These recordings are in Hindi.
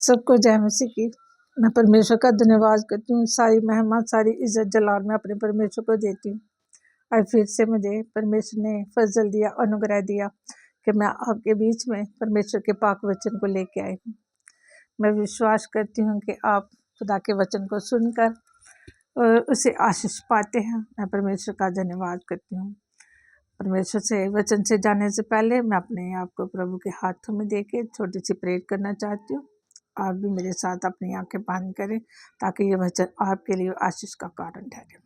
सबको जय मसीह की। मैं परमेश्वर का धन्यवाद करती हूँ। सारी मेहमा सारी इज्जत जलाल मैं अपने परमेश्वर को देती हूँ। और फिर से मुझे परमेश्वर ने फजल दिया, अनुग्रह दिया कि मैं आपके बीच में परमेश्वर के पाक वचन को लेके आई हूँ। मैं विश्वास करती हूँ कि आप खुदा के वचन को सुनकर और उसे आशीष पाते हैं। मैं परमेश्वर का धन्यवाद करती हूँ। परमेश्वर से वचन से जाने से पहले मैं अपने आप को प्रभु के हाथों में देके छोटी सी प्रेयर करना चाहती हूँ। आप भी मेरे साथ अपनी आंखें बंद करें ताकि ये वचन आपके लिए आशीष का कारण ठहरे।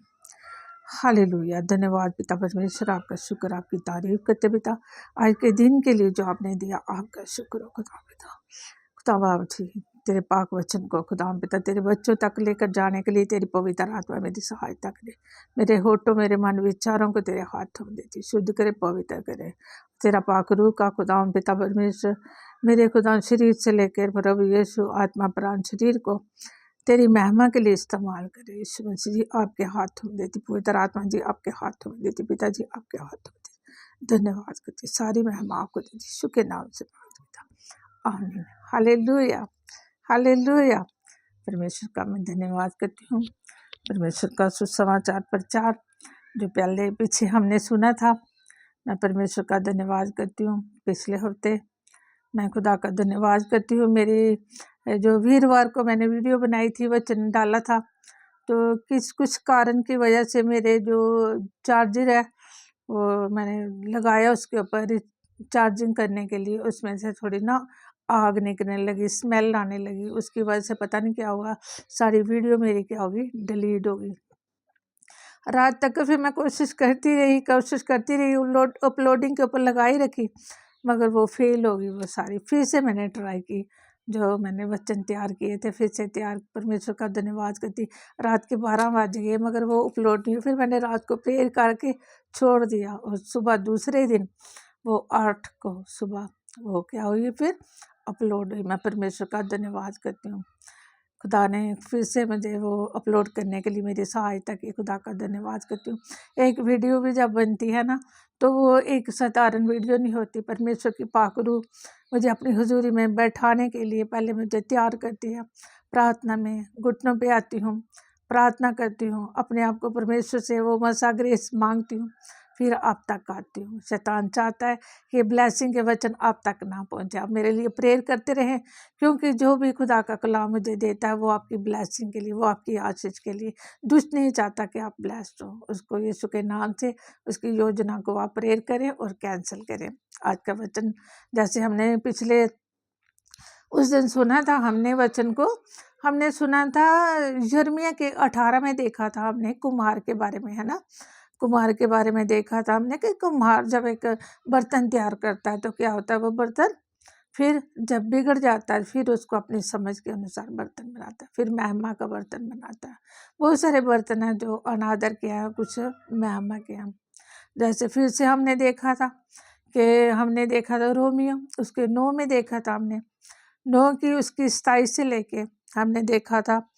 हालेलुया। धन्यवाद पिता परमेश्वर, आपका शुक्र, आपकी तारीफ करते पिता, आज के दिन के लिए जो आपने दिया, आपका शुक्र हो खुदा पिता। खुदा बाप जी, तेरे पाक वचन को खुदा पिता तेरे बच्चों तक लेकर जाने के लिए तेरी पवित्र आत्मा मेरी सहायता करे। मेरे होठों मेरे मन विचारों को तेरे हाथों में देती, शुद्ध करे, पवित्र करे। तेरा पाक रूह का खुदा पिता परमेश्वर मेरे खुदा शरीर से लेकर प्रभु यीशु आत्मा प्राण शरीर को तेरी महिमा के लिए इस्तेमाल करे। यीशु मसीह जी आपके हाथों में देती, पवित्र आत्मा जी आपके हाथों में देती, पिताजी आपके हाथों में देती। धन्यवाद करती, सारी महिमा आपको देती, यीशु के नाम से मांगती। आमीन। Hallelujah, hallelujah. परमेश्वर का मैं धन्यवाद करती हूँ। परमेश्वर का सुसमाचार प्रचार जो पहले पीछे हमने सुना था, मैं परमेश्वर का धन्यवाद करती हूँ। पिछले हफ्ते मैं खुदा का धन्यवाद करती हूँ। मेरी जो वीरवार को मैंने वीडियो बनाई थी, वचन डाला था, तो कुछ कारण की वजह से मेरे जो चार्जर है वो मैंने लगाया उसके ऊपर चार्जिंग करने के लिए, उसमें से थोड़ी ना आग निकलने लगी, स्मेल आने लगी। उसकी वजह से पता नहीं क्या हुआ, सारी वीडियो मेरी क्या होगी, डिलीट होगी। रात तक फिर मैं कोशिश करती रही अपलोडिंग के ऊपर लगाई रखी, मगर वो फेल होगी वो सारी। फिर से मैंने ट्राई की, जो मैंने वचन तैयार किए थे फिर से तैयार। परमेश्वर का धन्यवाद करती, रात के 12 बज गए मगर वो अपलोड नहीं। फिर मैंने रात को प्रेयर करके छोड़ दिया और सुबह दूसरे दिन वो 8 को सुबह वो क्या हुई, फिर अपलोड हुई। मैं परमेश्वर का धन्यवाद करती हूँ। खुदा ने फिर से मुझे वो अपलोड करने के लिए मेरी सहायता की, खुदा का धन्यवाद करती हूँ। एक वीडियो भी जब बनती है ना, तो वो एक साधारण वीडियो नहीं होती। परमेश्वर की पाक रूह मुझे अपनी हुजूरी में बैठाने के लिए पहले मुझे तैयार करती है। प्रार्थना में घुटनों पे आती हूँ, प्रार्थना करती हूँ, अपने आप को परमेश्वर से वो मसा ग्रेस मांगती हूँ, फिर आप तक आती हूँ। शैतान चाहता है कि ब्लेसिंग के वचन आप तक ना पहुँचे। आप मेरे लिए प्रेयर करते रहें, क्योंकि जो भी खुदा का कलाम मुझे देता है वो आपकी ब्लेसिंग के लिए, वो आपकी आशीष के लिए। दुष्ट नहीं चाहता कि आप ब्लेस्ड हो। उसको यीशु के नाम से उसकी योजना को आप प्रेयर करें और कैंसिल करें। आज का वचन जैसे हमने पिछले उस दिन सुना था, हमने सुना था यिर्मयाह के 18 में देखा था हमने कुम्हार के बारे में, है ना। कुम्हार के बारे में देखा था हमने कि कुम्हार जब एक बर्तन तैयार करता है तो क्या होता है, वो बर्तन फिर जब बिगड़ जाता है फिर उसको अपनी समझ के अनुसार बर्तन बनाता है, फिर महिमा का बर्तन बनाता है। बहुत सारे बर्तन हैं जो अनादर के हैं, कुछ महिमा के हैं। जैसे फिर से हमने देखा था रोमियो उसके 9 में देखा था हमने 9 की उसकी 27 से लेके हमने देखा था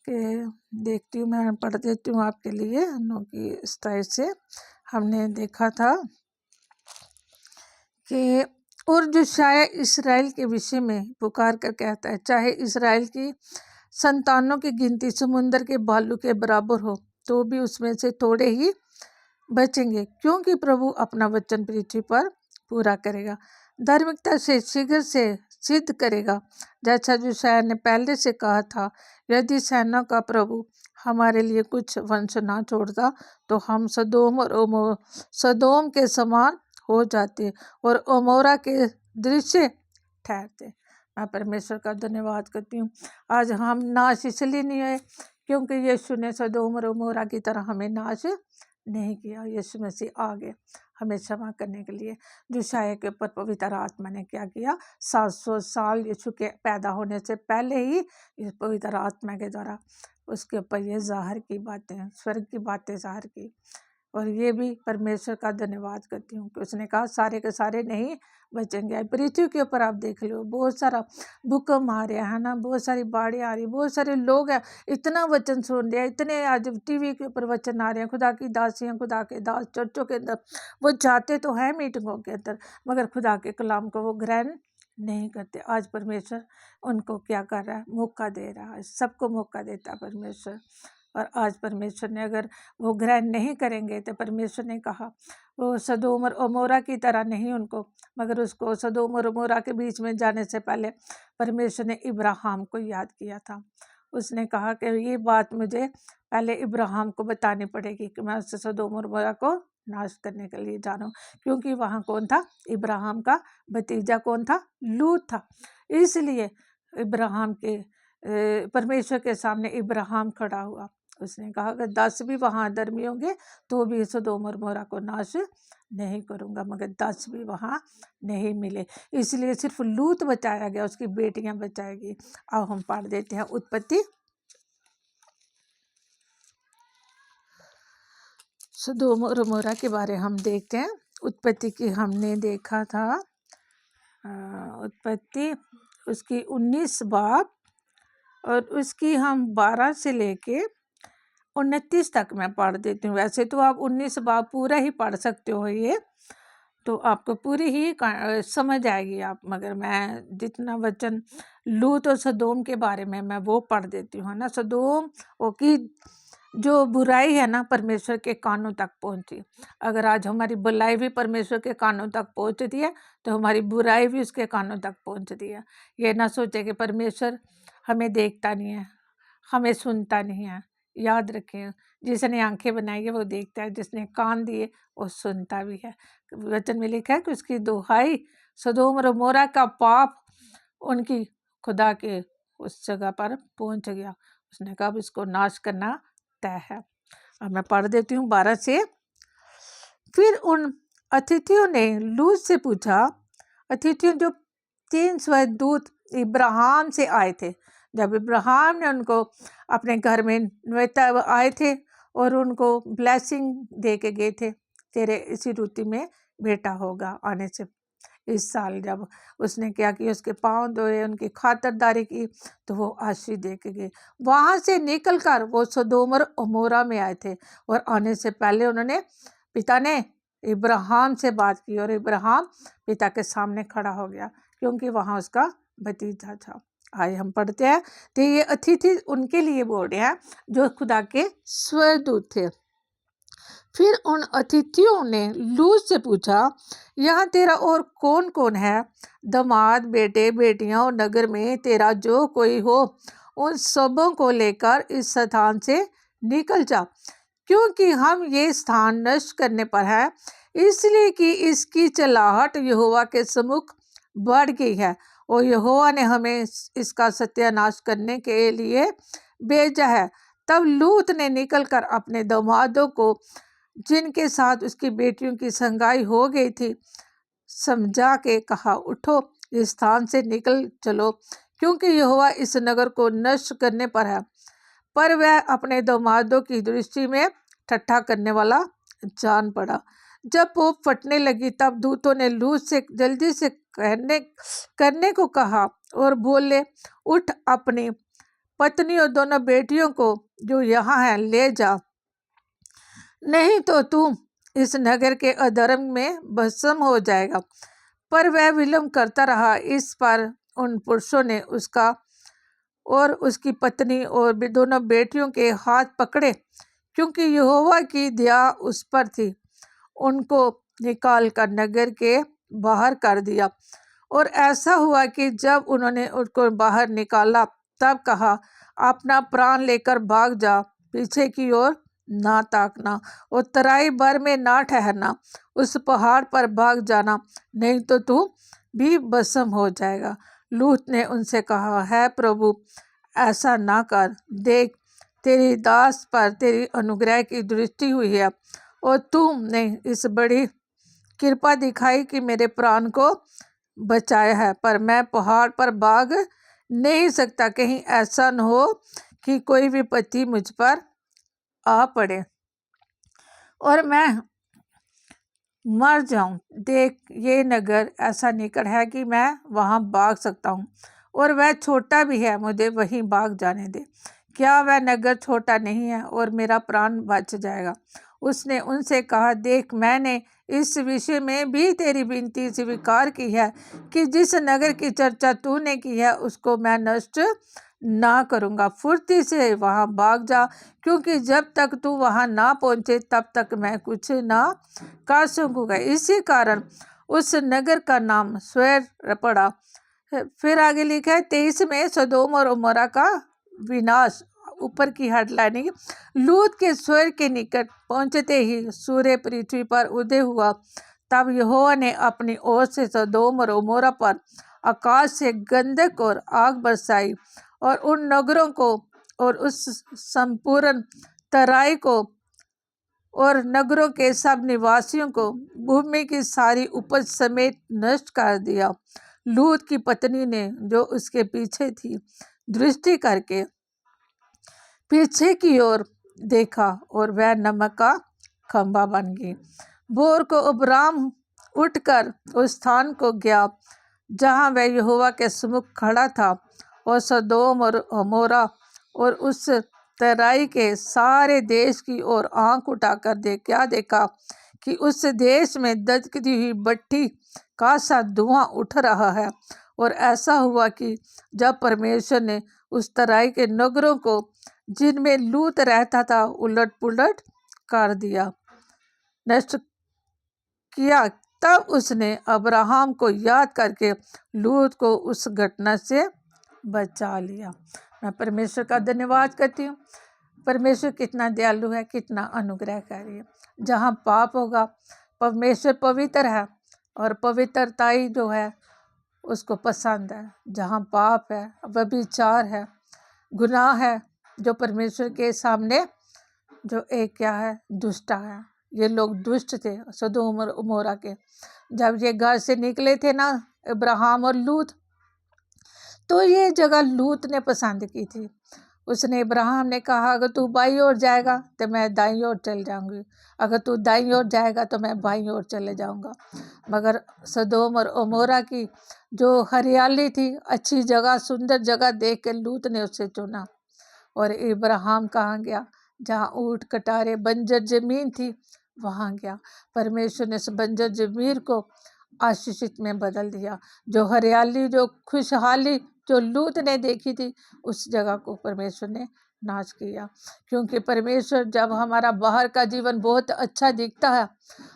कि देखती हूँ, मैं पढ़ देती हूँ आपके लिए। 9 की 27 से हमने देखा था कि और जो शायद इसराइल के विषय में पुकार कर कहता है, चाहे इसराइल की संतानों की गिनती समुद्र के बालू के बराबर हो तो भी उसमें से थोड़े ही बचेंगे, क्योंकि प्रभु अपना वचन पृथ्वी पर पूरा करेगा, धार्मिकता से शीघ्र से सिद्ध करेगा, जैसा जो शायद ने पहले से कहा था। यदि सेना का प्रभु हमारे लिए कुछ वंश ना छोड़ता तो हम सदोम के समान हो जाते और अमोरा के दृश्य ठहरते। मैं परमेश्वर का धन्यवाद करती हूँ। आज हम नाश इसलिए नहीं हुए क्योंकि यीशु ने सदोम और अमोरा की तरह हमें नाश नहीं किया। यीशु मसीह आ गए हमें क्षमा करने के लिए। जो शायद के ऊपर पवित्र आत्मा ने क्या किया, 700 साल यीशु के पैदा होने से पहले ही इस पवित्र आत्मा के द्वारा उसके ऊपर ये ज़ाहिर की बातें, स्वर्ग की बातें ज़ाहिर की। और ये भी परमेश्वर का धन्यवाद करती हूँ कि उसने कहा सारे के सारे नहीं बचेंगे। पृथ्वी के ऊपर आप देख लो, बहुत सारा भूकंप आ रहा है ना, बहुत सारी बाढ़ें आ रही, बहुत सारे लोग हैं इतना वचन सुन रहे हैं, इतने आज टीवी के ऊपर वचन आ रहे हैं। खुदा की दासियाँ, खुदा के दास चर्चों के अंदर वो जाते तो हैं मीटिंगों के अंदर, मगर खुदा के कलाम को वो ग्रहण नहीं करते। आज परमेश्वर उनको क्या कर रहा है, मौका दे रहा है, सबको मौका देता है परमेश्वर। और आज परमेश्वर ने अगर वो ग्रहण नहीं करेंगे तो परमेश्वर ने कहा वो सदोम और अमोरा की तरह नहीं उनको, मगर उसको सदोम और अमोरा के बीच में जाने से पहले परमेश्वर ने इब्राहिम को याद किया था। उसने कहा कि ये बात मुझे पहले इब्राहिम को बतानी पड़ेगी कि मैं उससे सदोम और अमोरा को नाश करने के लिए जा रहा हूँ, क्योंकि वहाँ कौन था, इब्राहिम का भतीजा कौन था, लूत था। इसलिए इब्राहिम के परमेश्वर के सामने इब्राहिम खड़ा हुआ। उसने कहा अगर 10 भी वहाँ धर्मी होंगे तो भी सदोम और अमोरा को नाश नहीं करूँगा, मगर 10 भी वहाँ नहीं मिले, इसलिए सिर्फ लूत बचाया गया, उसकी बेटियां बचाएगी। अब हम पढ़ देते हैं उत्पत्ति सदोम और अमोरा के बारे हम देखते हैं। उत्पत्ति की हमने देखा था, उत्पत्ति उसकी 19 बाब और उसकी हम 12 से लेके 29 तक मैं पढ़ देती हूँ। वैसे तो आप 19 बाब पूरा ही पढ़ सकते हो, ये तो आपको पूरी ही समझ आएगी आप, मगर मैं जितना वचन लूत और सदोम के बारे में मैं वो पढ़ देती हूँ ना। सदोम वो की जो बुराई है ना परमेश्वर के कानों तक पहुँची। अगर आज हमारी भलाई भी परमेश्वर के कानों तक पहुँचती है तो हमारी बुराई भी उसके कानों तक पहुँचती है। ये ना सोचे कि परमेश्वर हमें देखता नहीं है, हमें सुनता नहीं है। याद रखें, जिसने आंखें बनाई है वो देखता है, जिसने कान दिए वो सुनता भी है। वचन में लिखा है कि उसकी दुहाई सदोम और अमोरा का पाप उनकी खुदा के उस जगह पर पहुंच गया। उसने कहा अब इसको नाश करना तय है। अब मैं पढ़ देती हूँ 12 से। फिर उन अतिथियों ने लूत से पूछा, अतिथियों जो 3 स्वर्गदूत इब्राहिम से आए थे, जब इब्राहिम ने उनको अपने घर में न्वेता आए थे और उनको ब्लेसिंग दे के गए थे, तेरे इसी ऋतु में बेटा होगा आने से इस साल। जब उसने क्या किया, उसके पाँव धोए, उनकी खातिरदारी की, तो वो आशीष दे के गए। वहाँ से निकल कर वो सदोम और अमोरा में आए थे और आने से पहले उन्होंने पिता ने इब्राहिम से बात की और इब्राहिम पिता के सामने खड़ा हो गया क्योंकि वहाँ उसका भतीजा था। आइए हम पढ़ते हैं। तो ये अतिथि उनके लिए बोल रहे हैं जो खुदा के स्वर्गदूत थे। फिर उन अतिथियों ने लूत से पूछा, यहाँ तेरा और कौन कौन है? दामाद, बेटे, बेटियां और नगर में तेरा जो कोई हो उन सबों को लेकर इस स्थान से निकल जा, क्योंकि हम ये स्थान नष्ट करने पर है, इसलिए कि इसकी चलाहट यहोवा के सम्मुख बढ़ गई है और यहोवा ने हमें इसका सत्यानाश करने के लिए भेजा है। तब लूत ने निकलकर अपने दामादों को, जिनके साथ उसकी बेटियों की संगाई हो गई थी, समझा के कहा, उठो इस स्थान से निकल चलो, क्योंकि यहोवा इस नगर को नष्ट करने पर है। पर वह अपने दामादों की दृष्टि में ठट्ठा करने वाला जान पड़ा। जब पोप फटने लगी तब दूतों ने लूत से जल्दी से करने को कहा और बोले, उठ अपनी पत्नी और दोनों बेटियों को जो यहाँ है ले जा, नहीं तो तू इस नगर के अधर्म में भस्म हो जाएगा। पर वह विलम्ब करता रहा। इस पर उन पुरुषों ने उसका और उसकी पत्नी और दोनों बेटियों के हाथ पकड़े, क्योंकि यहोवा की दया उस पर थी। उनको निकाल कर नगर के बाहर कर दिया। और ऐसा हुआ कि जब उन्होंने उसको बाहर निकाला तब कहा, अपना प्राण लेकर भाग जा, पीछे की ओर ना ताकना और तराई भर में ना ठहरना, उस पहाड़ पर भाग जाना, नहीं तो तू भी भस्म हो जाएगा। लूत ने उनसे कहा, है प्रभु ऐसा ना कर, देख तेरी दास पर तेरी अनुग्रह की दृष्टि हुई है और तुमने इस बड़ी कृपा दिखाई कि मेरे प्राण को बचाया है, पर मैं पहाड़ पर भाग नहीं सकता, कहीं ऐसा न हो कि कोई विपत्ति मुझ पर आ पड़े और मैं मर जाऊं। देख ये नगर ऐसा निकट है कि मैं वहां भाग सकता हूं, और वह छोटा भी है, मुझे वहीं भाग जाने दे। क्या वह नगर छोटा नहीं है और मेरा प्राण बच जाएगा? उसने उनसे कहा, देख, मैंने इस विषय में भी तेरी विनती स्वीकार की है कि जिस नगर की चर्चा तूने की है उसको मैं नष्ट ना करूँगा। फुर्ती से वहाँ भाग जा, क्योंकि जब तक तू वहाँ ना पहुँचे तब तक मैं कुछ ना कर सकूँगा। इसी कारण उस नगर का नाम स्वर पड़ा। फिर आगे लिखा है 23 में, सदोम और उमोरा का विनाश। ऊपर की हेडलाइनिंग, लूत के स्वर के निकट पहुंचते ही सूर्य पृथ्वी पर उदय हुआ। तब यहोवा ने अपनी ओर से सदोम और उमोरा पर आकाश से गंधक और आग बरसाई और उन नगरों को और उस संपूर्ण तराई को और नगरों के सब निवासियों को भूमि की सारी उपज समेत नष्ट कर दिया। लूत की पत्नी ने जो उसके पीछे थी दृष्टि करके पीछे की ओर देखा और वह नमक का खंभा बन गई। भोर को अब्राम उठकर उस स्थान को गया जहाँ वह यहोवा के सम्मुख खड़ा था और सदोम और अमोरा और उस तराई के सारे देश की ओर आंख उठाकर क्या देखा कि उस देश में दधकती हुई भट्ठी का सा धुआं उठ रहा है। और ऐसा हुआ कि जब परमेश्वर ने उस तराई के नगरों को जिनमें लूत रहता था उलट पुलट कर दिया, नष्ट किया, तब उसने अब्राहम को याद करके लूत को उस घटना से बचा लिया। मैं परमेश्वर का धन्यवाद करती हूँ। परमेश्वर कितना दयालु है, कितना अनुग्रहकारी है। जहाँ पाप होगा, परमेश्वर पवित्र है और पवित्रताई जो है उसको पसंद है। जहाँ पाप है, व्यभिचार है, गुनाह है, जो परमेश्वर के सामने जो एक क्या है, दुष्टा है। ये लोग दुष्ट थे सदोम और उमोरा के। जब ये घर से निकले थे ना अब्राहम और लूत, तो ये जगह लूत ने पसंद की थी। उसने अब्राहम ने कहा, अगर तू बाईं ओर जाएगा तो मैं दाईं ओर चल जाऊंगी, अगर तू दाईं ओर जाएगा तो मैं बाईं ओर चले जाऊंगा। मगर सदोम और उमोरा की जो हरियाली थी, अच्छी जगह, सुंदर जगह देख के लूत ने उसे चुना। और इब्राहिम कहाँ गया? जहाँ ऊँट कटारे बंजर जमीन थी वहाँ गया। परमेश्वर ने उस बंजर जमीन को आशीषित में बदल दिया। जो हरियाली, जो खुशहाली जो लूत ने देखी थी, उस जगह को परमेश्वर ने नाश किया। क्योंकि परमेश्वर, जब हमारा बाहर का जीवन बहुत अच्छा दिखता है,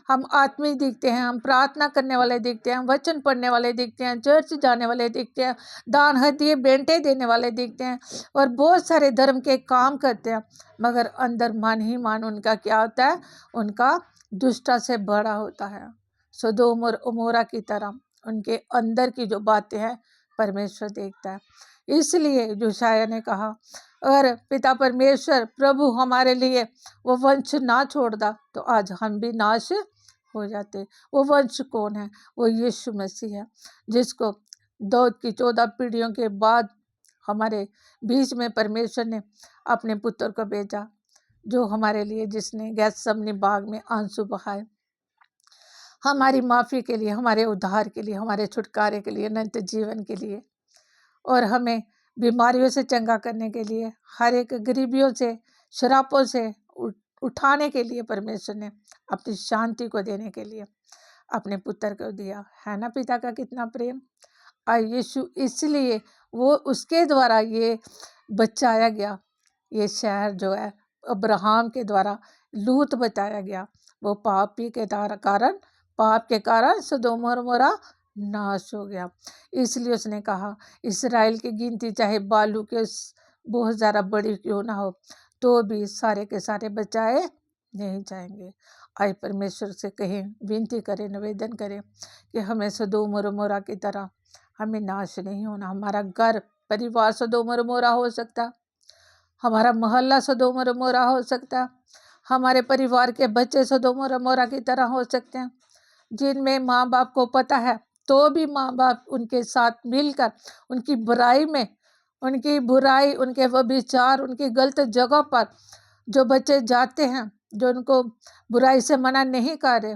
हम आत्मिक दिखते हैं, हम प्रार्थना करने वाले दिखते हैं, हम वचन पढ़ने वाले दिखते हैं, चर्च जाने वाले दिखते हैं, दान हदिये बेंटे देने वाले दिखते हैं और बहुत सारे धर्म के काम करते हैं, मगर अंदर मन ही मन उनका क्या होता है? उनका दुष्टा से बड़ा होता है। सदोम और उमोरा की तरह उनके अंदर की जो बातें हैं परमेश्वर देखता है। इसलिए योशाया ने कहा, अगर पिता परमेश्वर प्रभु हमारे लिए वो वंश ना छोड़ता तो आज हम भी नाश हो जाते। वो वंश कौन है? वो यीशु मसीह है, जिसको दाऊद की 14 पीढ़ियों के बाद हमारे बीच में परमेश्वर ने अपने पुत्र को भेजा, जो हमारे लिए, जिसने गेत्सेमनी बाग में आंसू बहाए, हमारी माफ़ी के लिए, हमारे उद्धार के लिए, हमारे छुटकारे के लिए, अनंत जीवन के लिए, और हमें बीमारियों से चंगा करने के लिए, हर एक गरीबियों से, शरापों से उठाने के लिए परमेश्वर ने अपनी शांति को देने के लिए अपने पुत्र को दिया है ना। पिता का कितना प्रेम! यीशु, इसलिए वो उसके द्वारा ये बचाया गया। ये शहर जो है अब्राहम के द्वारा लूत बचाया गया। वो पापी के कारण, पाप के कारण सदोम और उमोरा नाश हो गया। इसलिए उसने कहा, इस्राएल की गिनती चाहे बालू के बहुत ज़्यादा बड़ी क्यों ना हो, तो भी सारे के सारे बचाए नहीं जाएंगे। आए परमेश्वर से कहें, विनती करें, निवेदन करें कि हमें सदोम और उमोरा की तरह हमें नाश नहीं होना। हमारा घर परिवार सदोम और उमोरा हो सकता, हमारा मोहल्ला सदोम और उमोरा हो सकता, हमारे परिवार के बच्चे सदोम और उमोरा की तरह हो सकते हैं, जिनमें माँ बाप को पता है तो भी माँ बाप उनके साथ मिलकर उनकी बुराई में, उनकी बुराई, उनके व्यभिचार, उनकी गलत जगह पर जो बच्चे जाते हैं, जो उनको बुराई से मना नहीं कर रहे,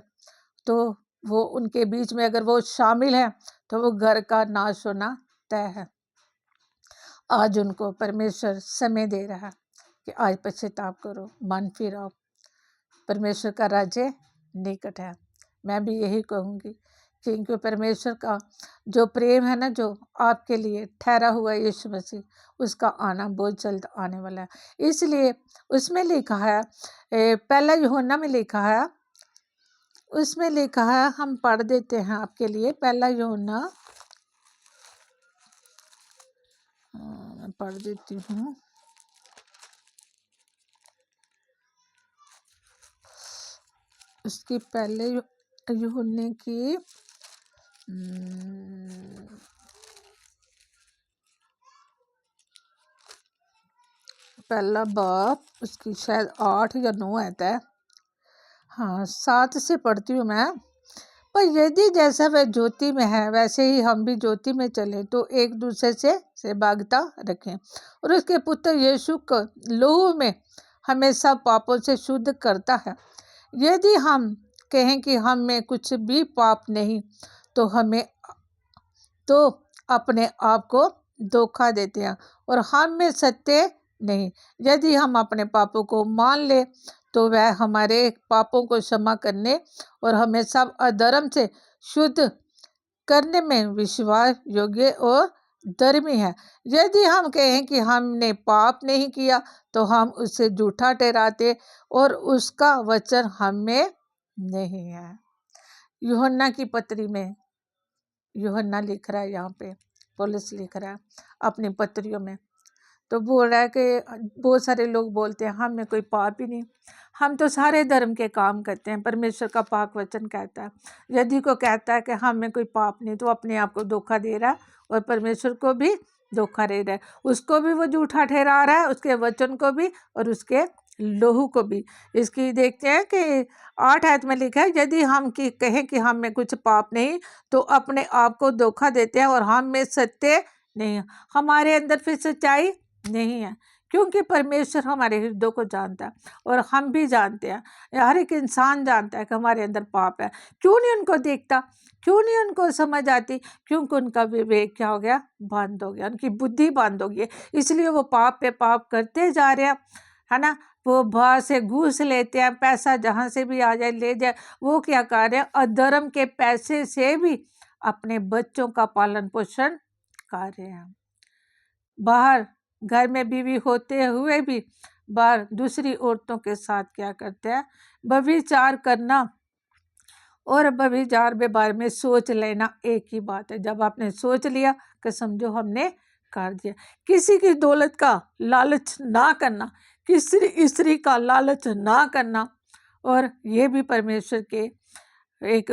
तो वो उनके बीच में अगर वो शामिल हैं तो वो घर का नाश होना तय है। आज उनको परमेश्वर समय दे रहा है कि आज पश्चाताप करो, मन फिराओ, परमेश्वर का राज्य निकट है। मैं भी यही कहूँगी, क्योंकि परमेश्वर का जो प्रेम है ना, जो आपके लिए ठहरा हुआ यीशु मसीह, उसका आना बहुत जल्द आने वाला है। इसलिए उसमें लिखा है, पहला यूहन्ना में लिखा है, उसमें लिखा है, हम पढ़ देते हैं आपके लिए। पहला यूहन्ना मैं पढ़ देती हूँ। उसकी पहले यूहन्ने की पहला बाप, उसकी शायद 8 या 9 आता है। हाँ, 7 से पढ़ती हूँ मैं। पर यदि जैसा वह ज्योति में है वैसे ही हम भी ज्योति में चले तो एक दूसरे से भागता रखें, और उसके पुत्र यीशु को लहू में हमें सब पापों से शुद्ध करता है। यदि हम कहें कि हम में कुछ भी पाप नहीं तो अपने आप को धोखा देते हैं और हम में सत्य नहीं। यदि हम अपने पापों को मान ले तो वह हमारे पापों को क्षमा करने और हमें सब अधर्म से शुद्ध करने में विश्वास योग्य और धर्मी है। यदि हम कहें कि हमने पाप नहीं किया तो हम उसे झूठा ठहराते और उसका वचन हम में नहीं है। यूहन्ना की पत्री में यूहन्ना लिख रहा है, यहाँ पे पौलुस लिख रहा है अपनी पत्रियों में, तो बोल रहा है कि बहुत सारे लोग बोलते हैं हम में कोई पाप ही नहीं, हम तो सारे धर्म के काम करते हैं। परमेश्वर का पाक वचन कहता है, यदि को कहता है कि हम में कोई पाप नहीं तो अपने आप को धोखा दे रहा है और परमेश्वर को भी धोखा दे रहा है। उसको भी वो झूठा ठहरा रहा है, उसके वचन को भी और उसके लोहू को भी। इसकी देखते हैं कि 8 आयत में लिखा है, यदि हम कहें कि हम में कुछ पाप नहीं तो अपने आप को धोखा देते हैं और हम में सत्य नहीं है। हमारे अंदर फिर सच्चाई नहीं है, क्योंकि परमेश्वर हमारे हृदय को जानता है और हम भी जानते हैं, हर एक इंसान जानता है कि हमारे अंदर पाप है। क्यों नहीं उनको देखता, क्यों नहीं उनको समझ आती? क्योंकि उनका विवेक क्या हो गया? बंद हो गया, उनकी बुद्धि बंद हो गई। इसलिए वो पाप पे पाप करते जा रहे हैं, है ना। वो बाहर से घूस लेते हैं, पैसा जहाँ से भी आ जाए ले जाए। वो क्या कर रहे हैं? अधर्म के पैसे से भी अपने बच्चों का पालन पोषण कर रहे हैं। बाहर घर में बीवी होते हुए भी बाहर दूसरी औरतों के साथ क्या करते हैं? व्यभिचार करना। और व्यभिचार के बारे में सोच लेना एक ही बात है। जब आपने सोच लिया कि समझो हमने कर दिया। किसी की दौलत का लालच ना करना, किसी स्त्री का लालच ना करना। और ये भी परमेश्वर के एक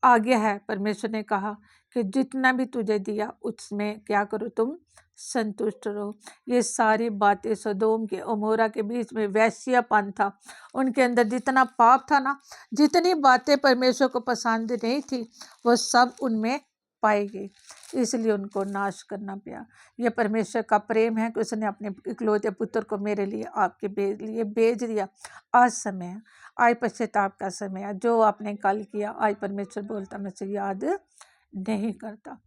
आज्ञा है। परमेश्वर ने कहा कि जितना भी तुझे दिया उसमें क्या करो? तुम संतुष्ट रहो। ये सारी बातें सदोम के अमोरा के बीच में वैश्यापन था, उनके अंदर जितना पाप था ना, जितनी बातें परमेश्वर को पसंद नहीं थी वो सब उनमें पाई गई, इसलिए उनको नाश करना पड़ा। यह परमेश्वर का प्रेम है कि उसने अपने इकलौते पुत्र को मेरे लिए आपके लिए भेज दिया। आज समय है, आज पश्चाताप का समय है। जो आपने कल किया आज परमेश्वर बोलता मैं से याद नहीं करता।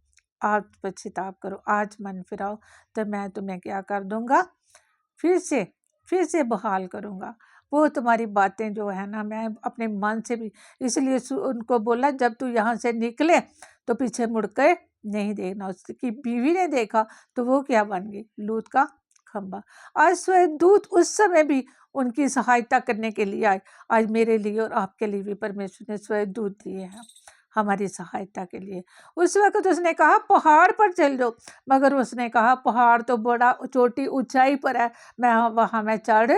आज पश्चाताप करो, आज मन फिराओ, तो मैं तुम्हें क्या कर दूंगा? फिर से बहाल करूंगा। वो तुम्हारी बातें जो है ना, मैं अपने मन से भी, इसलिए उनको बोला जब तू यहाँ से निकले तो पीछे मुड़ कर नहीं देखना। उसकी बीवी ने देखा तो वो क्या बन गई? लूत का खंबा। आज स्वर्गदूत उस समय भी उनकी सहायता करने के लिए आए। आज मेरे लिए और आपके लिए भी परमेश्वर ने स्वर्गदूत दिए हैं हमारी सहायता के लिए। उस वक्त उसने कहा पहाड़ पर चल जाओ, मगर उसने कहा पहाड़ तो बड़ा चोटी ऊंचाई पर है, मैं वहाँ मैं चढ़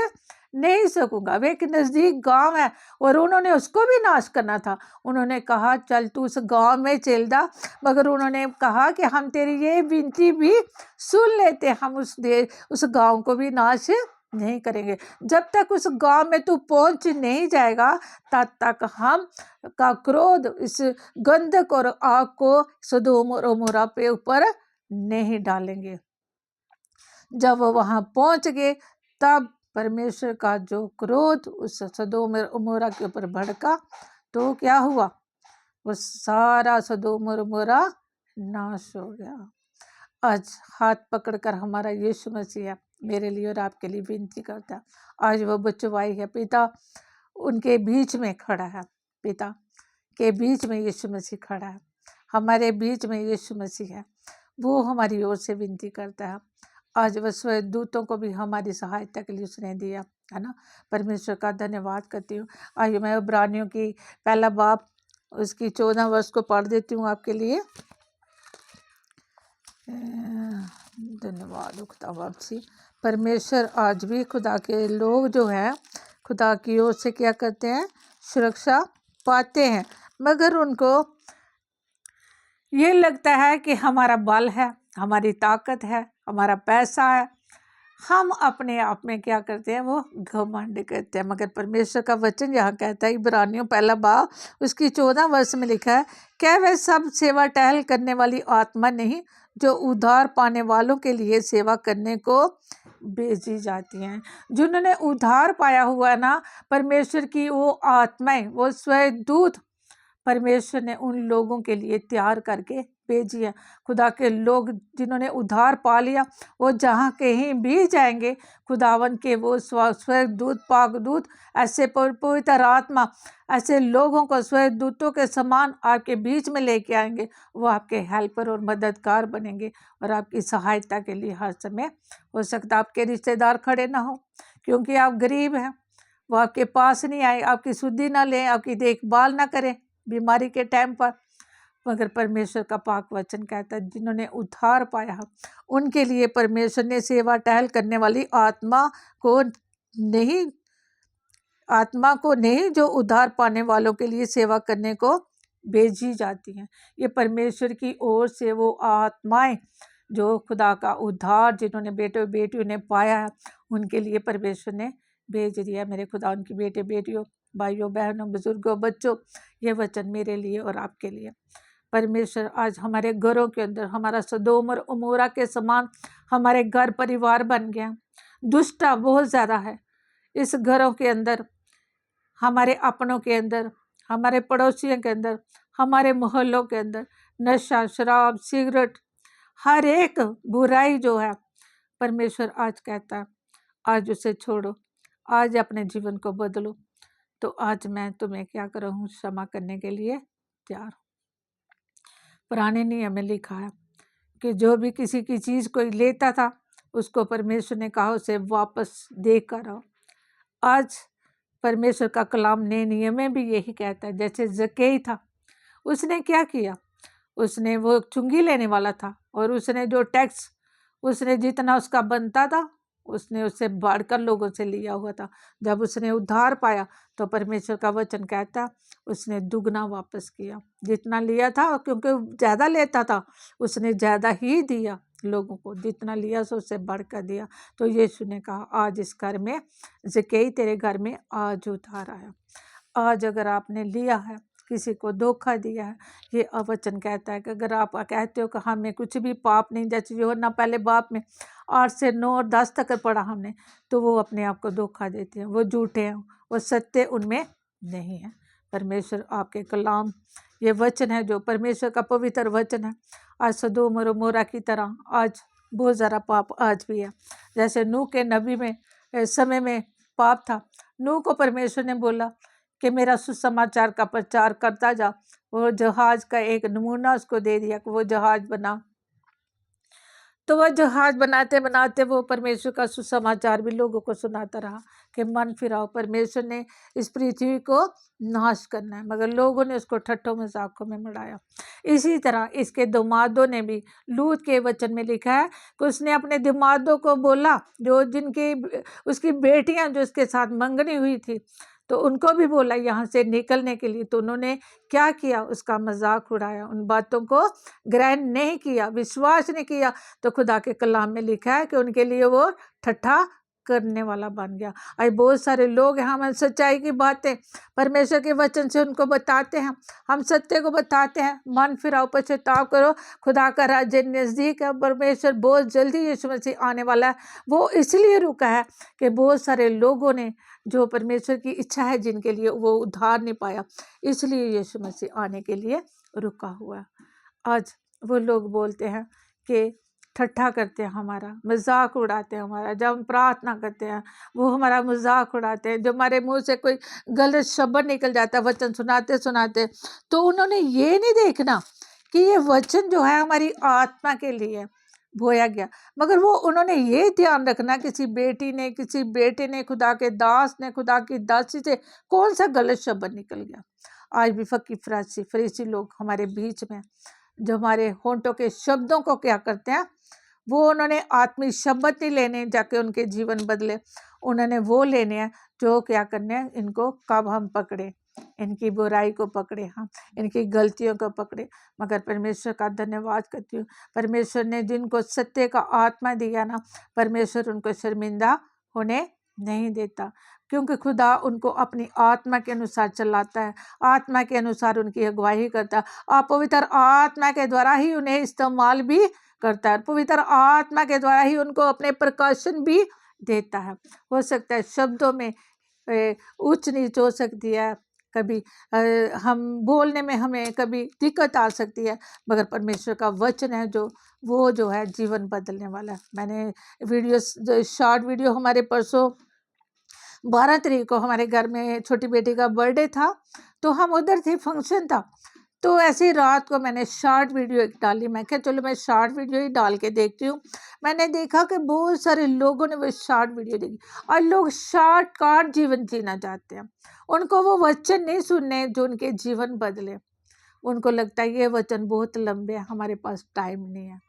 नहीं सकूंगा। वे एक नज़दीक गांव है और उन्होंने उसको भी नाश करना था। उन्होंने कहा चल तू उस गांव में चल जा, मगर उन्होंने कहा कि हम तेरी ये विनती भी सुन लेते, हम उस गांव को भी नाश नहीं करेंगे। जब तक उस गांव में तू पहुंच नहीं जाएगा तब तक हम का क्रोध इस गंधक और आग को सदोम और अमोरा पे ऊपर नहीं डालेंगे। जब वो वहां पहुंच गए तब परमेश्वर का जो क्रोध उस सदोम और अमोरा के ऊपर भड़का, तो क्या हुआ? वो सारा सदोम और अमोरा नाश हो गया। आज हाथ पकड़कर हमारा यीशु मसीह मेरे लिए और आपके लिए विनती करता है। आज वो बचवाई है, पिता उनके बीच में खड़ा है, पिता के बीच में यीशु मसीह खड़ा है, हमारे बीच में यीशु मसीह है। वो हमारी ओर से विनती करता है। आज वह स्वर्गदूतों को भी हमारी सहायता के लिए उसने दिया है ना। परमेश्वर का धन्यवाद करती हूँ। आइए मैं इब्रानियों की पहला बाब उसकी 14 वर्ष को पढ़ देती हूँ आपके लिए। धन्यवाद खुदा बाप जी। परमेश्वर आज भी खुदा के लोग जो है खुदा की ओर से क्या करते हैं, सुरक्षा पाते हैं, मगर उनको ये लगता है कि हमारा बल है, हमारी ताकत है, हमारा पैसा है, हम अपने आप में क्या करते हैं, वो घमंड करते हैं। मगर परमेश्वर का वचन यहाँ कहता है, इब्रानियों पहला बाब उसकी 14 वर्ष में लिखा है, क्या वह सब सेवा टहल करने वाली आत्मा नहीं जो उद्धार पाने वालों के लिए सेवा करने को भेजी जाती हैं। जिन्होंने उद्धार पाया हुआ है ना, परमेश्वर की वो आत्माएं, वो स्वर्गदूत परमेश्वर ने उन लोगों के लिए तैयार करके भेजी है। खुदा के लोग जिन्होंने उद्धार पा लिया, वो जहाँ कहीं भी जाएंगे, खुदावन के वो स्वर्गदूत, पाकदूत, ऐसे पवित्र आत्मा ऐसे लोगों को स्वर्गदूतों के समान आपके बीच में लेके आएंगे। वो आपके हेल्पर और मददगार बनेंगे और आपकी सहायता के लिए हर समय, हो सकता आपके रिश्तेदार खड़े ना हो क्योंकि आप गरीब हैं, वो आपके पास नहीं आए, आपकी सुधि ना लें, आपकी देखभाल ना करें बीमारी के टाइम पर, मगर परमेश्वर का पाक वचन कहता है जिन्होंने उद्धार पाया उनके लिए परमेश्वर ने सेवा टहल करने वाली आत्मा को नहीं जो उद्धार पाने वालों के लिए सेवा करने को भेजी जाती हैं। ये परमेश्वर की ओर से वो आत्माएं जो खुदा का उद्धार जिन्होंने बेटे बेटियों ने पाया है, उनके लिए परमेश्वर ने भेज दिया। मेरे खुदा उनकी बेटे बेटियों, भाइयों बहनों, बुजुर्गों, बच्चों, ये वचन मेरे लिए और आपके लिए। परमेश्वर आज हमारे घरों के अंदर हमारा सदोम और उमोरा के समान हमारे घर परिवार बन गया। दुष्टता बहुत ज़्यादा है इस घरों के अंदर, हमारे अपनों के अंदर, हमारे पड़ोसियों के अंदर, हमारे मोहल्लों के अंदर नशा, शराब, सिगरेट, हर एक बुराई जो है, परमेश्वर आज कहता है आज उसे छोड़ो, आज अपने जीवन को बदलो। तो आज मैं तुम्हें क्या कर रहा हूँ, क्षमा करने के लिए तैयार हूँ। पुराने नियम में लिखा है कि जो भी किसी की चीज़ कोई लेता था उसको परमेश्वर ने कहा उसे वापस दे कर आओ। आज परमेश्वर का कलाम नए नियम में भी यही कहता है। जैसे जक्कई था, उसने क्या किया, उसने वो चुंगी लेने वाला था और उसने जो टैक्स उसने जितना उसका बनता था उसने उससे बढ़कर लोगों से लिया हुआ था। जब उसने उद्धार पाया तो परमेश्वर का वचन कहता उसने दुगना वापस किया, जितना लिया था, क्योंकि ज़्यादा लेता था उसने ज़्यादा ही दिया लोगों को, जितना लिया सो उससे बढ़कर दिया। तो यीशु ने कहा आज इस घर में जक्कई तेरे घर में आज उद्धार आया। आज अगर आपने लिया है, किसी को धोखा दिया है, ये वचन कहता है कि अगर आप कहते हो कि हमें कुछ भी पाप नहीं, जैसे यूहन्ना पहले बाप में 8 से 9 और 10 तक पढ़ा हमने, तो वो अपने आप को धोखा देते हैं, वो झूठे हैं, वो सत्य उनमें नहीं है। परमेश्वर आपके कलाम, ये वचन है जो परमेश्वर का पवित्र वचन है। आज सदोम और मोरा की तरह आज बहुत ज़्यादा पाप आज भी है। जैसे नूह के नबी में समय में पाप था, नूह को परमेश्वर ने बोला कि मेरा सुसमाचार का प्रचार करता जा। वो जहाज का एक नमूना उसको दे दिया कि वो जहाज बना, तो वह जहाज बनाते बनाते वो परमेश्वर का सुसमाचार भी लोगों को सुनाता रहा कि मन फिराओ, परमेश्वर ने इस पृथ्वी को नाश करना है, मगर लोगों ने उसको ठट्ठों मजाकों में मढ़ाया। इसी तरह इसके दामादों ने भी, लूत के वचन में लिखा है कि उसने अपने दामादों को बोला, जो जिनकी उसकी बेटियां जो उसके साथ मंगनी हुई थी, तो उनको भी बोला यहाँ से निकलने के लिए, तो उन्होंने क्या किया, उसका मजाक उड़ाया, उन बातों को ग्रहण नहीं किया, विश्वास नहीं किया। तो खुदा के कलाम में लिखा है कि उनके लिए वो ठट्ठा करने वाला बन गया। आज बहुत सारे लोग हैं, हम सच्चाई की बातें परमेश्वर के वचन से उनको बताते हैं, हम सत्य को बताते हैं, मन फिराओ, पछताव करो, खुदा का राज्य नज़दीक है, परमेश्वर बहुत जल्दी यीशु मसीह आने वाला है। वो इसलिए रुका है कि बहुत सारे लोगों ने जो परमेश्वर की इच्छा है जिनके लिए वो उद्धार नहीं पाया, इसलिए यीशु मसीह आने के लिए रुका हुआ है। आज वो लोग बोलते हैं कि ठट्ठा करते हैं, हमारा मजाक उड़ाते हैं, हमारा जब हम प्रार्थना करते हैं वो हमारा मजाक उड़ाते हैं, जब हमारे मुंह से कोई गलत शब्द निकल जाता है वचन सुनाते सुनाते, तो उन्होंने ये नहीं देखना कि ये वचन जो है हमारी आत्मा के लिए बोया गया, मगर वो उन्होंने ये ध्यान रखना किसी बेटी ने, किसी बेटे ने, खुदा के दास ने, खुदा की दासी से कौन सा गलत शब्द निकल गया। आज भी फरीसी लोग हमारे बीच में, जो हमारे होंठों के शब्दों को क्या करते हैं, वो उन्होंने आत्मिक शब्द नहीं लेने जाके उनके जीवन बदले, उन्होंने वो लेने हैं जो क्या करने हैं, इनको कब हम पकड़े, इनकी बुराई को पकड़े, हम इनकी गलतियों को पकड़े। मगर परमेश्वर का धन्यवाद करती हूँ, परमेश्वर ने जिनको सत्य का आत्मा दिया ना, परमेश्वर उनको शर्मिंदा होने नहीं देता, क्योंकि खुदा उनको अपनी आत्मा के अनुसार चलाता है, आत्मा के अनुसार उनकी अगुवाई करता है। आप पवित्र आत्मा के द्वारा ही उन्हें इस्तेमाल भी करता है, पवित्र आत्मा के द्वारा ही उनको अपने प्रकाशन भी देता है। हो सकता है शब्दों में ऊंच नीच हो सकती है, कभी हम बोलने में हमें कभी दिक्कत आ सकती है, मगर परमेश्वर का वचन है जो है जीवन बदलने वाला है। मैंने शॉर्ट वीडियो हमारे परसों 12 तारीख को हमारे घर में छोटी बेटी का बर्थडे था, तो हम उधर थे, फंक्शन था, तो ऐसी रात को मैंने शॉर्ट वीडियो एक डाली। मैं क्या चलो मैं शॉर्ट वीडियो ही डाल के देखती हूँ। मैंने देखा कि बहुत सारे लोगों ने वो शॉर्ट वीडियो देखी, और लोग शॉर्टकट जीवन जीना चाहते हैं, उनको वो वचन नहीं सुनने जो उनके जीवन बदले। उनको लगता है ये वचन बहुत लंबे हैं, हमारे पास टाइम नहीं है,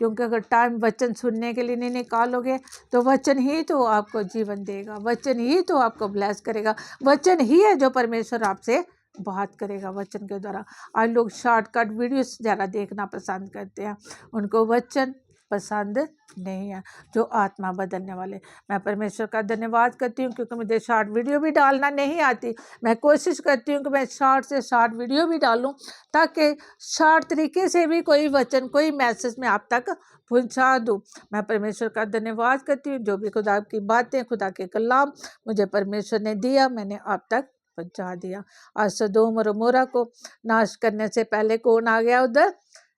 क्योंकि अगर टाइम वचन सुनने के लिए नहीं निकालोगे तो वचन ही तो आपको जीवन देगा, वचन ही तो आपको ब्लेस करेगा, वचन ही है जो परमेश्वर आपसे बात करेगा वचन के द्वारा। आज लोग शॉर्टकट वीडियोस ज़्यादा देखना पसंद करते हैं, उनको वचन पसंद नहीं है जो आत्मा बदलने वाले। मैं परमेश्वर का धन्यवाद करती हूँ, क्योंकि मुझे शॉर्ट वीडियो भी डालना नहीं आती। मैं कोशिश करती हूँ कि मैं शॉर्ट से शॉर्ट वीडियो भी डालूँ, ताकि शॉर्ट तरीके से भी कोई वचन, कोई मैसेज मैं आप तक पहुँचा दूँ। मैं परमेश्वर का धन्यवाद करती हूँ, जो भी खुदा की बातें, खुदा के कलाम मुझे परमेश्वर ने दिया, मैंने आप तक पहुँचा दिया। आज सदोम और अमोरा को नाश करने से पहले कौन आ गया उधर?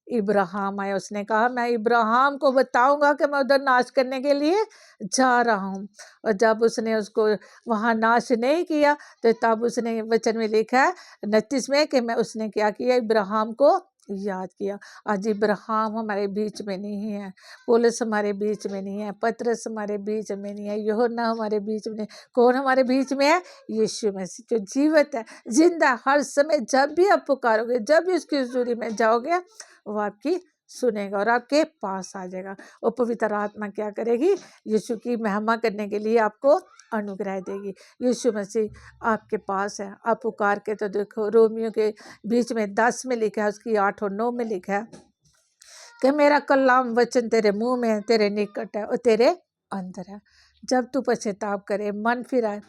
इब्राहिम आया। उसने कहा मैं इब्राहिम को बताऊंगा कि मैं उधर नाश करने के लिए जा रहा हूँ। और जब उसने उसको वहाँ नाश नहीं किया, तो तब उसने वचन में लिखा है 29 में कि मैं उसने क्या किया, इब्राहिम को याद किया। आज इब्राहिम हमारे बीच में नहीं है, पौलुस हमारे बीच में नहीं है, पतरस हमारे बीच में नहीं है, यूहन्ना हमारे बीच में नहीं। कौन हमारे बीच में है? यीशु मसीह, जो जीवित है, जिंदा, हर समय जब भी आप पुकारोगे, जब भी उसकी हजूरी में जाओगे, वो आपकी सुनेगा और आपके पास आ जाएगा। वो पवित्र आत्मा क्या करेगी? यीशु की महिमा करने के लिए आपको अनुग्रह देगी। यीशु मसीह आपके पास है, आप पुकार के तो देखो। रोमियो के बीच में 10 में लिखा है, उसकी 8 और 9 में लिखा है कि मेरा कलाम वचन तेरे मुंह में है, तेरे निकट है और तेरे अंदर है। जब तू पश्चाताप करे, मन फिराए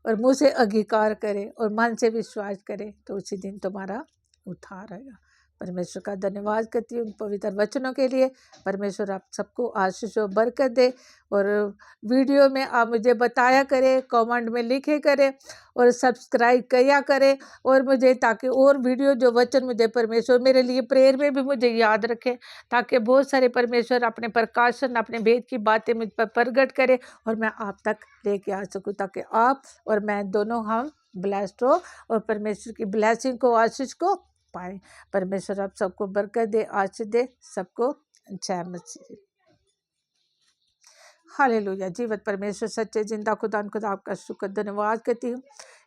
और मुंह से अंगीकार करे और मन से विश्वास करे, तो उसी दिन तुम्हारा उद्धार आएगा। परमेश्वर का धन्यवाद करती हूँ पवित्र वचनों के लिए। परमेश्वर आप सबको आशीष और बरकत दे। और वीडियो में आप मुझे बताया करें, कमेंट में लिखे करें और सब्सक्राइब किया करें, और मुझे ताकि और वीडियो जो वचन मुझे परमेश्वर मेरे लिए प्रेयर में भी मुझे याद रखे, ताकि बहुत सारे परमेश्वर अपने प्रकाशन, अपने भेद की बातें मुझ पर प्रगट करे और मैं आप तक लेके आ सकूँ, ताकि आप और मैं दोनों हम ब्लेस्ड हो और परमेश्वर की ब्लेसिंग को, आशीष को पाए। परमेश्वर आप सबको बरकत दे, आशीष दे, सबको जय मसीह। हालेलुया। जीवत परमेश्वर सच्चे जिंदा खुदा आपका शुक्र धन्यवाद करती हूँ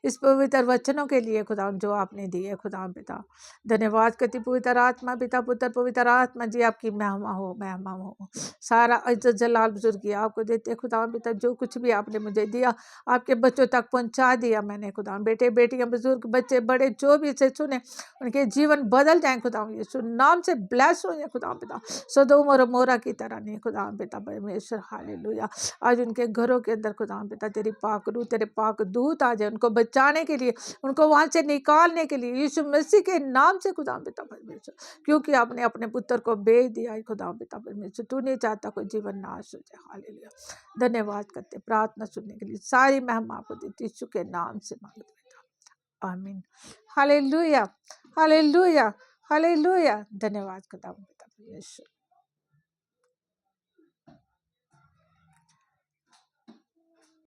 इस पवित्र वचनों के लिए खुदा जो आपने दिए। खुदा पिता धन्यवाद करती, पवित्र आत्मा, पिता पुत्र पवित्र आत्मा जी आपकी महिमा हो, महिमा हो। सारा इज्जत जलाल बुजुर्गी आपको देते खुदा पिता। जो कुछ भी आपने मुझे दिया आपके बच्चों तक पहुँचा दिया मैंने खुदा। बेटे बेटियाँ बुजुर्ग बच्चे बड़े जो भी इसे सुने उनके जीवन बदल जाए खुदा, यीशु नाम से ब्लेस हो जाए खुदा पिता, सदोम और अमोरा की तरह नहीं खुदा पिता परमेश्वर। हालेलुया। आज उनके घरों के अंदर खुदा पिता तेरी पाक रूह, तेरे पाक दूत आ जाए, उनको बचाने के लिए, उनको वहां से निकालने के लिए, यीशु मसीह के नाम से खुदा पिता परमेश्वर। क्योंकि आपने अपने पुत्र को भेज दिया है खुदा पिता परमेश्वर। तू नहीं चाहता कोई जीवन नाश हो जाए। हालेलुया। धन्यवाद करते, प्रार्थना सुनने के लिए सारी महिमा आपको देती यीशु के नाम से मांगते पिता, आमीन। Hallelujah, hallelujah, hallelujah. धन्यवाद खुदा पिता परमेश्वर।